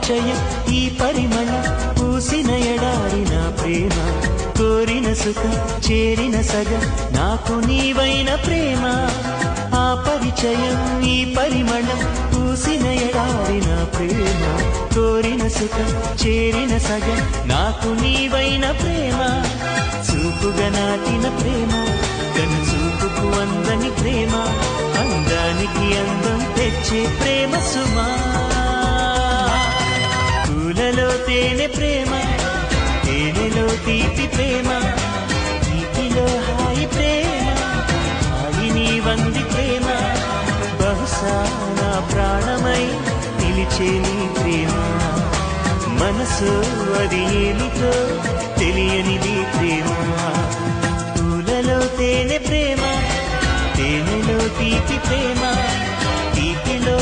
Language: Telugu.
పరిచయం ఈ పరిమళం పూసిన ఎడారి నా ప్రేమ కోరిన సుఖం చేరిన సగం నాకు నీవైన ప్రేమ ఆ పరిచయం ఈ పరిమళం పూసిన ఎడారి నా ప్రేమ కోరిన సుఖం చేరిన సగం నాకు నీవైన ప్రేమ చూపుగా నాటిన ప్రేమ కను చూపుకు అందని ప్రేమ అందానికి అందం తెచ్చే ప్రేమ సుమా పూలలో తేనె ప్రేమ తేనెలో తీపి ప్రేమ తీపిలో హాయి ప్రేమ హాయిని వంది ప్రేమ బహుశా నా ప్రాణమై నిలిచే నీ ప్రేమ మనసు అది ఏమిటో తెలియనిది ప్రేమ పూలలో తేనె ప్రేమ తేనెలో తీపి ప్రేమ తీపిలో